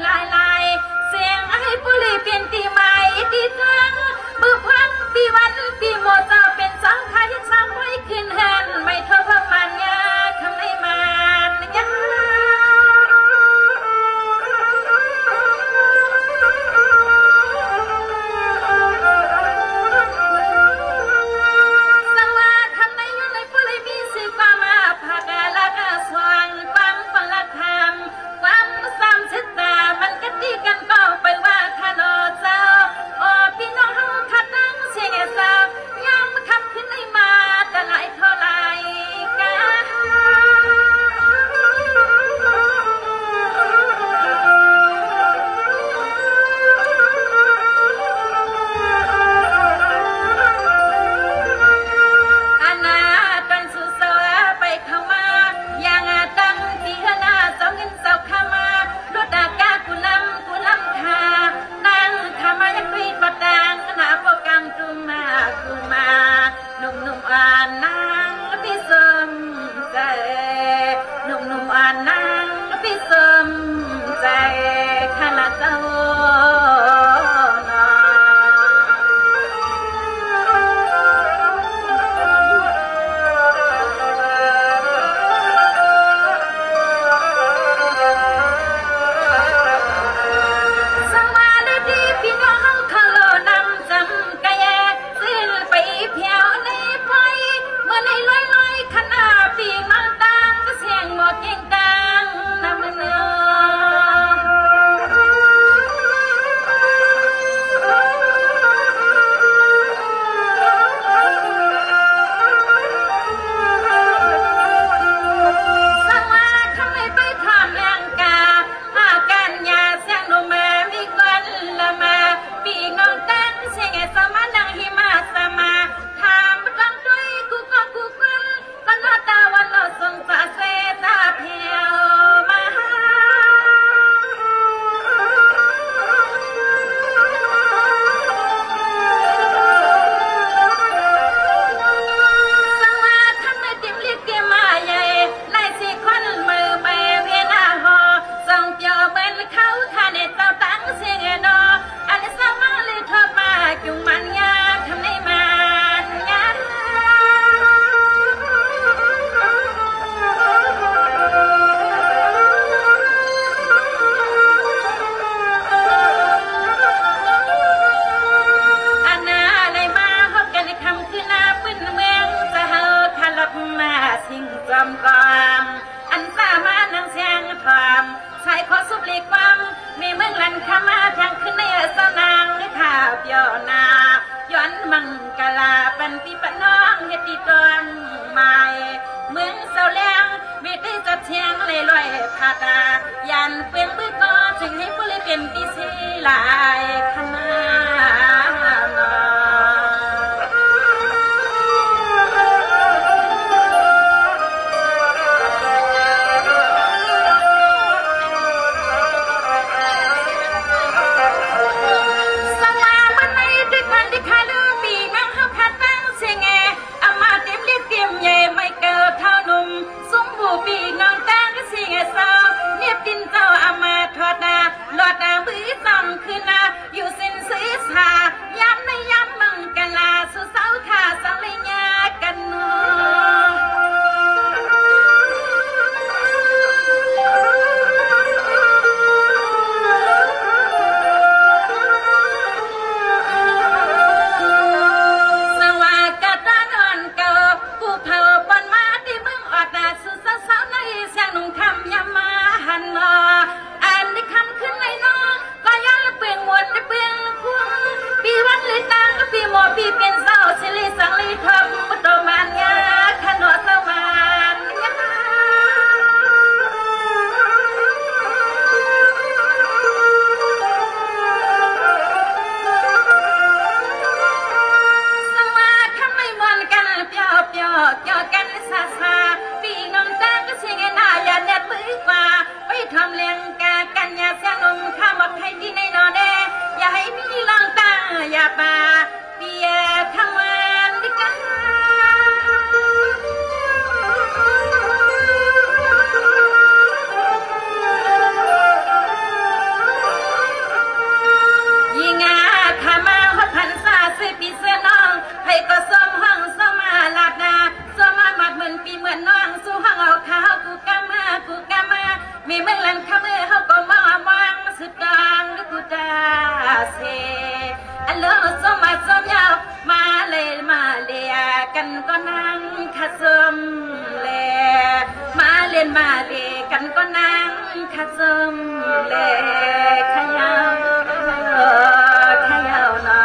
ลายลายเสียงให้ปุรีเปลี่ยนตีใหม่ตีทั้งบึ้พังปีวันปีโมเจ้าเป็นสองไทยสามไว้ขึ้นแฮนไม่เท่าประมาณยาคำในมันยาสังว่าคำในอยู่ในปุรีมีสื่อความมาผักละกะสว่างความปังละคำความสามสิตตามันก็ตีกันเป่าไปว่าขนอเจ้าโอ้พี่น้องเขาขัดตั้งเสียงสาวยามขับขึ้นในมาแต่ไหลเท่าไรกันอาณาเป็นสุสาวไปเข้ามาอย่างตั้งที่หน้าเสาเงินเสาขมารถอากาศกูนำคานั่งขมายักรีดบัดดังหน้าโปรแกรมกูมาหนุ่มอ่านนางพี่สมใจหนุ่มอ่านนางพี่สมใจข้าละเจ้าอันสามารถนั่งเสียงความชายขอสุบลีความมีเมืองลันขามาทางขึ้นในสนางหรือข่าวเดียวนาย้อนมังกลาปันปีปะน้องเฮติตอนใหม่เมืองเสาแรงมีได้จัดเชียงเลยลอยผาตายันเปลี่ยนมือก็จึงให้ผู้เล่นเป็นปีสีลายขมาดินเจ้าอามาทอดาหลอดดาบื้อซ้ำคืนนา มเล่ขยาวขยาวนา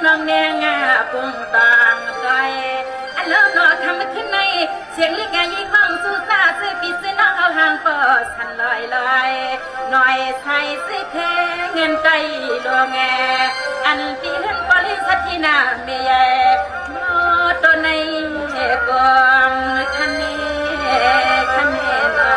น้องแดงปุ่งต่างใจอันเลิศนอทำขึ้นในเสียงลิกายิ่งฟังสู้ซาซื้อปีซื้อน้องเอาห่างเปิดสันลอยลอยหน่อยใส่ซื้อแค่เงินใจดวงแงอันที่เห็นปริสัทธินาเมียมอตัวในกองคันนี้คันนี้นา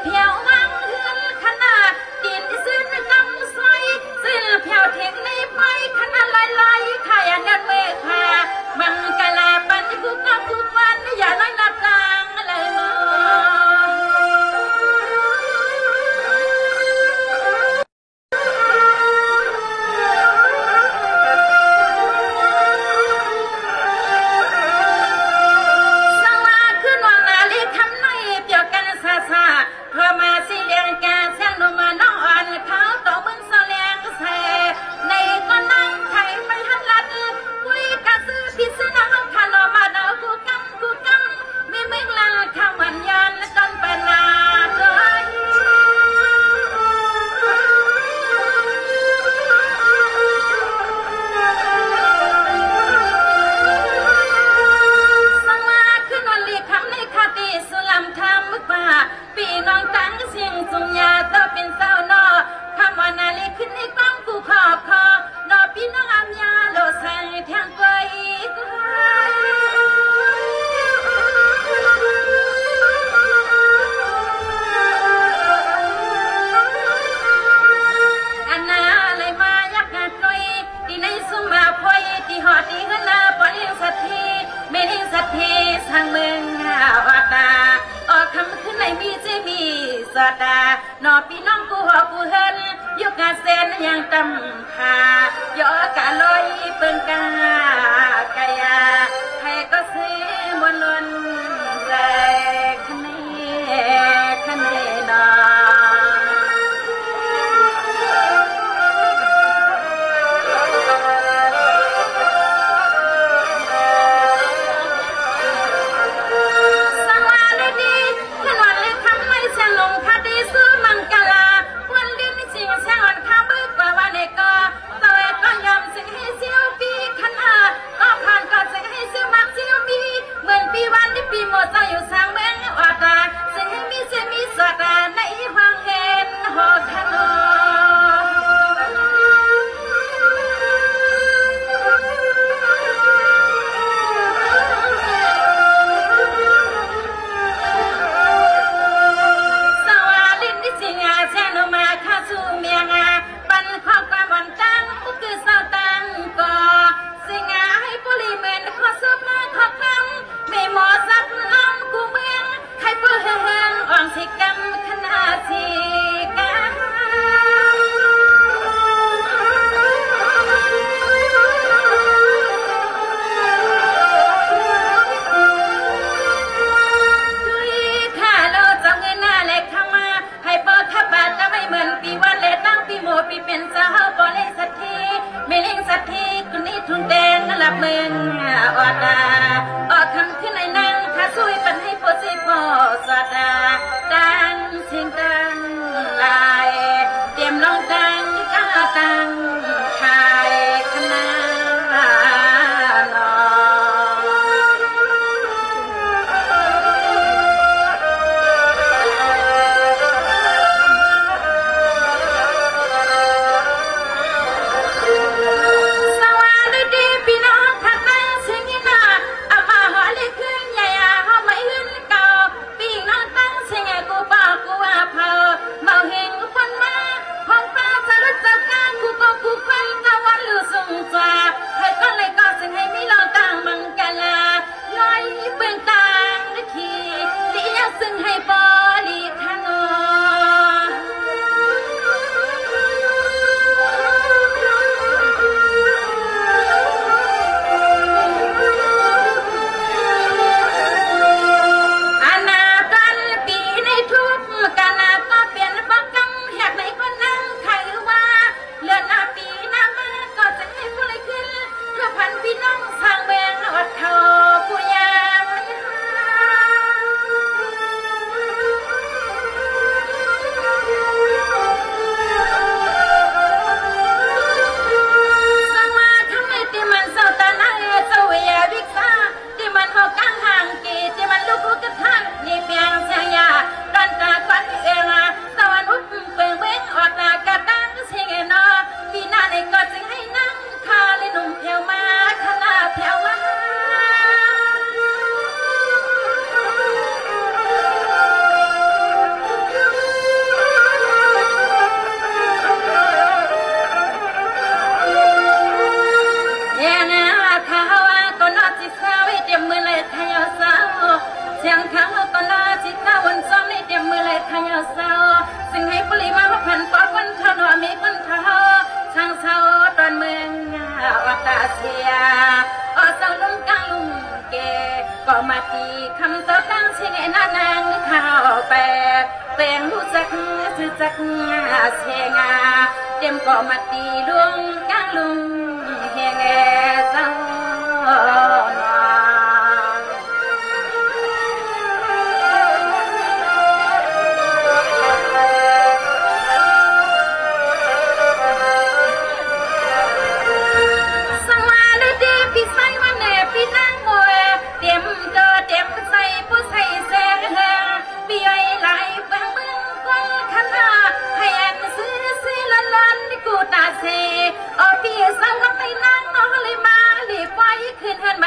เพีย สดานอพี่น้องกูหอกูเฮินยุกงาเซนยังตำพายอกะลอยเปิงกากายาให้ก็ซื้อมวลล้นใจคะเนคะเนนา ก็มาตีคำตอบตั้งเชงนานางข้าวแปลกแปลงรู้จักซื้อจักเชงาเต็มก็มาตีลุงกลางลุงเฮงเจ้าขึ้นหันมา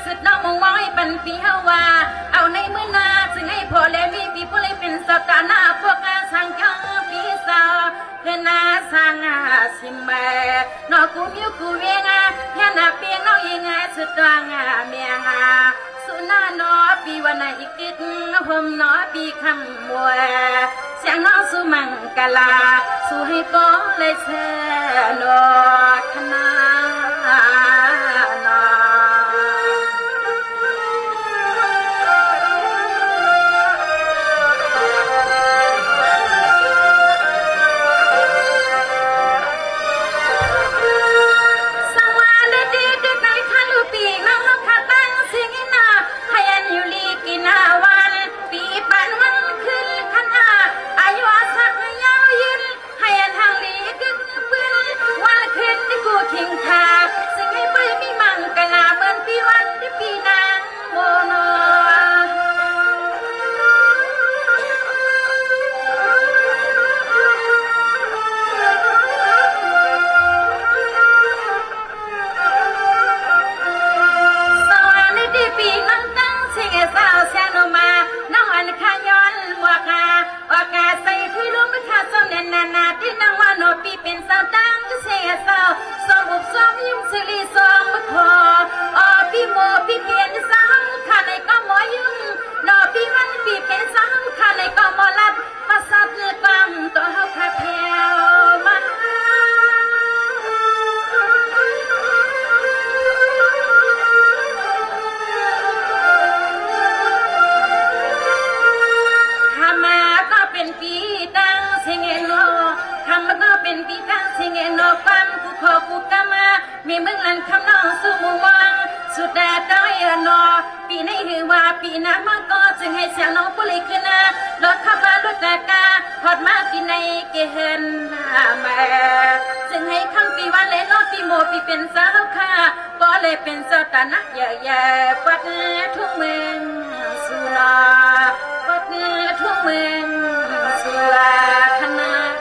สุดน้องมองไว้ปันปีเฮาว่าเอาในมือนาจึงให้พอและมีปีผู้เลยเป็นสตาหน้าพวกอาสังจังปีสาวเพื่อนาสังอาสิมเมนอกูมิวกูเวงาแค่นาเปียงน้องยังไงสุดตัวงาเมียงาสุนาหนอปีวันอีกติดผมหนอปีคำมวยเสียงน้องสุมังกลาสู้ให้ก็เลยเชนอคณะมีเมืองลันคำน้องสู้มุงวังสุดแดดด้อยนอปีนี้คือว่าปีน้ำมันก็จึงให้เสียงน้องผู้เล็กขึ้นนะรถขับมารถแต่กาหอดมาปีในเกเห็นแม่จึงให้คำปีวันเล่นน้องปีโมปีเป็นสาวค่ะก็เลยเป็นสตานักใหญ่ๆปัดทุกเมืองสุราปัดทุกเมืองสุราคณะ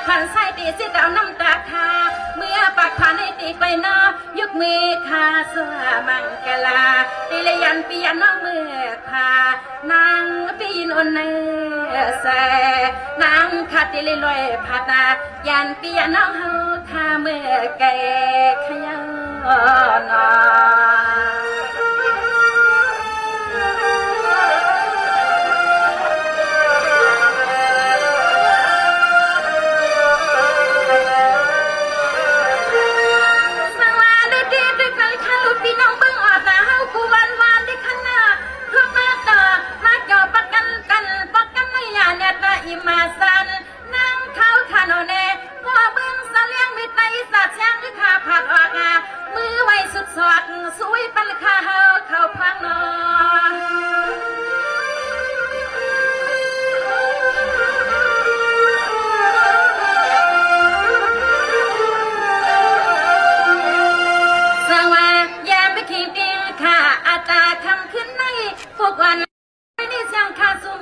ผ่านไส้ตีเสียดาวน้ำตาคาเมื่อปากผ่านให้ตีไปนอยกมือคาสวามังกลาตีเลยยันปียนน้องมือคานางปีนอนเนแสนางคาตีเลยลอยผาตายันปียนน้องเฮาคาเมื่อแก่ขยันนอพี่น้องเบิ่งออกตาเฮากูวันวานที่ข้างหน้าพวกมาต่อมาจ่อปักกัน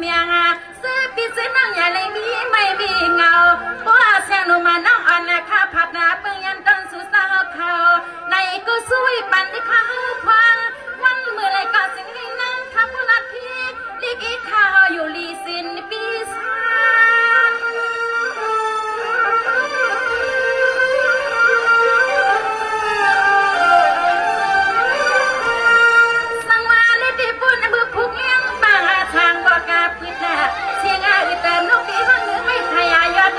มียงซื้อปีซื้อนั่งอย่าเลยมีไม่มีเงาเพราะเสียงหนูมาน้องอ่อนข้าผัดนาเปิ้งยันต้นสู่สาวเขาในกูซุยปันที่ข้าควันวันมือไรก็สิ่งให้นั่งข้าผู้ลัดพี่ลีกอีข้าอยู่ลีสินปีศาจสังวาเลติปุ่นมือผูกเลี้ยงบางอาทางบอกกาพื้นเสียงอีแต่นกที่ห้องเหนือไม่พยายอน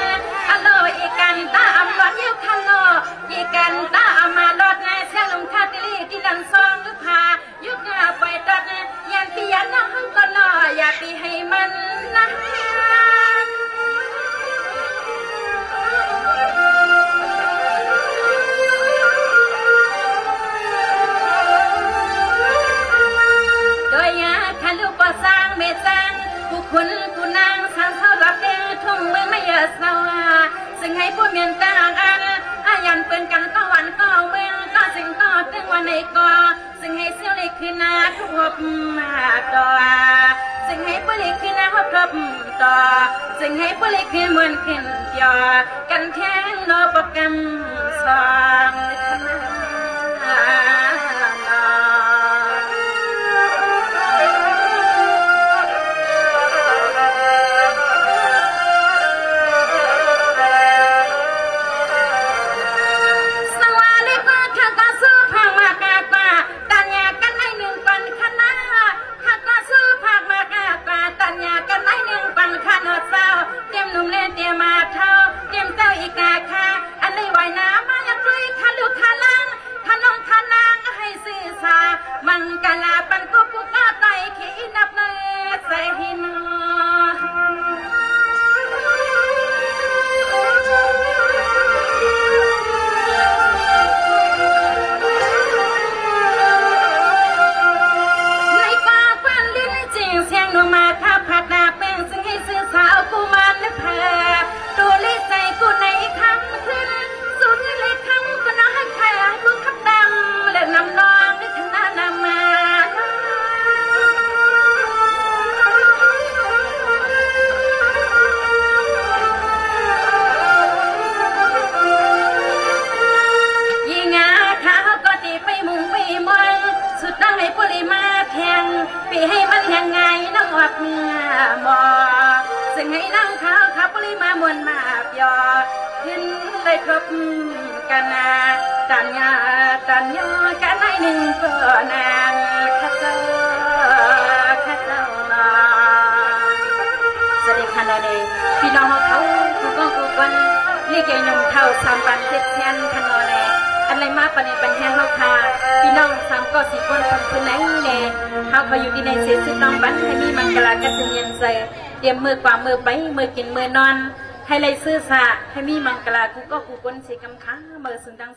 ฮัลโหลอีกันตาอำรอดเยี่ยวคันโลอีกันตาอำมาลอดในเสียงลมคาติลีที่ดันซองหรือพายุกงาปล่อยตัดยันปียันนั่งห้องก็รออย่าตีให้มันนะโดยยาคันลูกก็สร้างเมจังผู้คุณผู้นางสร้างเท่ากับเด้งทุ่งเมืองไม่เยอะเศร้าซึ่งให้ผู้เมียนต่างอายันเปิ้นกันก็วันก็เมืองก็สิ่งก็ตึงวันในก็ซึ่งให้เสี้ยวเลยคืนนาทุกหบมาต่อซึ่งให้ผู้เล็กคืนนาหบทบต่อซึ่งให้ผู้เล็กคืนมวนขึ้นยอกันแข่งโนปกรรมสองมังกลาปันกุปุกาไตขีนับเนใส่หินในกองฟันลิ้นจริงเสียงหนูมาข้าผัดนาแป้งซึ่งให้ซื้อสาวกูมันและแพ้ดูลิใจกูในครั้งขึ้นสูงเงินเลยครั้งก็น้องให้ใครมึงขับดำและนำน้องในทางหน้านำมาสุดตั้งให้ปุริมาแทงปีให้มันยังไงน้องวับเมื่อมอซึ่งให้นั่งเท้าขับปุริมามวนมาบยอขึ้นเลยครบกันนาตันยากันให้หนึ่งก็นางข้าเจ้านาสวัสดีค่ะเราเลยพี่น้องเขาทุกคนทุกคนนี่เกยนมเท่าสามปันเจ็ดแทนขนมเลยอะไรมากปานนี้เป็นแห้งเฮาค่ะพี่น้องสามก็สิคนคนไหนเนี่ยเฮาเขาอยู่ที่ในเสียสุดน้องบันให้มีมังกรกันเย็นใส่เตรียมมือกว่ามือไปมือกินมือนอนให้เลยซื้อสะให้มีมังกรกูก็กูคนสิกำค้ามือสุนดัง